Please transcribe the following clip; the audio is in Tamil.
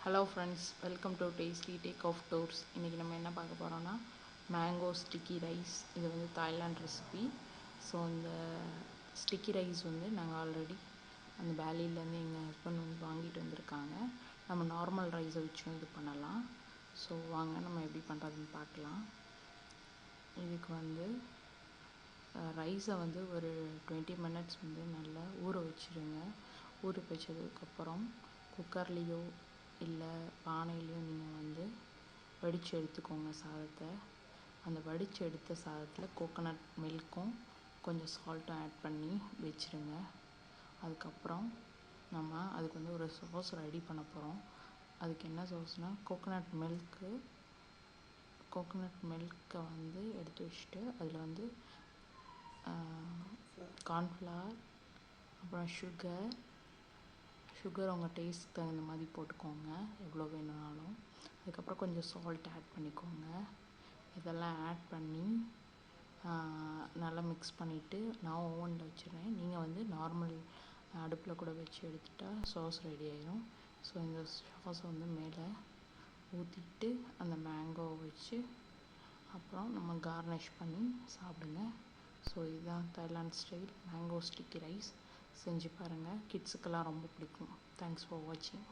Hello friends, welcome to tasty take off tours. இன்றைக்கி நம்ம என்ன பார்க்க போகிறோன்னா மேங்கோ ஸ்டிக்கி ரைஸ். இது வந்து தாய்லாண்ட் ரெசிபி. ஸோ இந்த ஸ்டிக்கி ரைஸ் வந்து நாங்கள் ஆல்ரெடி அந்த வேலியிலேருந்து எங்கள் ஹஸ்பண்ட் வந்து வாங்கிட்டு வந்திருக்காங்க. நம்ம நார்மல் ரைஸை வச்சும் இது பண்ணலாம். ஸோ வாங்க நம்ம எப்படி பண்ணுறதுன்னு பார்க்கலாம். இதுக்கு வந்து ரைஸை வந்து ஒரு 20 மினிட்ஸ் வந்து நல்லா ஊற வச்சுருங்க. ஊற வச்சதுக்கப்புறம் குக்கர்லேயோ இல்லை பானையிலையோ நீங்கள் வந்து வடித்து எடுத்துக்கோங்க சாதத்தை. அந்த வடித்து எடுத்த சாதத்தில் கோகோனட் மில்க்கும் கொஞ்சம் சால்ட்டும் ஆட் பண்ணி வச்சுருங்க. அதுக்கப்புறம் நம்ம அதுக்கு வந்து ஒரு சாஸ் ரெடி பண்ண போகிறோம். அதுக்கு என்ன சாஸ்னால் கோகோனட் மில்க்கை வந்து எடுத்து வச்சுட்டு அதில் வந்து கார்ன்ஃப்ளவர், அப்புறம் சுகர் உங்கள் டேஸ்ட் தகுந்த மாதிரி போட்டுக்கோங்க, எவ்வளோ வேணும்னாலும். அதுக்கப்புறம் கொஞ்சம் சால்ட் ஆட் பண்ணிக்கோங்க. இதெல்லாம் ஆட் பண்ணி நல்லா மிக்ஸ் பண்ணிவிட்டு நான் ஓவனில் வச்சுருவேன். நீங்கள் வந்து நார்மல் அடுப்பில் கூட வச்சு எடுத்துட்டா சாஸ் ரெடி ஆயிடும். ஸோ இந்த சாஸை வந்து மேலே ஊற்றிட்டு அந்த மேங்கோவை வச்சு அப்புறம் நம்ம கார்னிஷ் பண்ணி சாப்பிடுங்க. ஸோ இதுதான் Thailand style mango sticky rice. செஞ்சு பாருங்கள், கிட்ஸுக்கெல்லாம் ரொம்ப பிடிக்கும். தேங்க்ஸ் ஃபார் வாட்சிங்.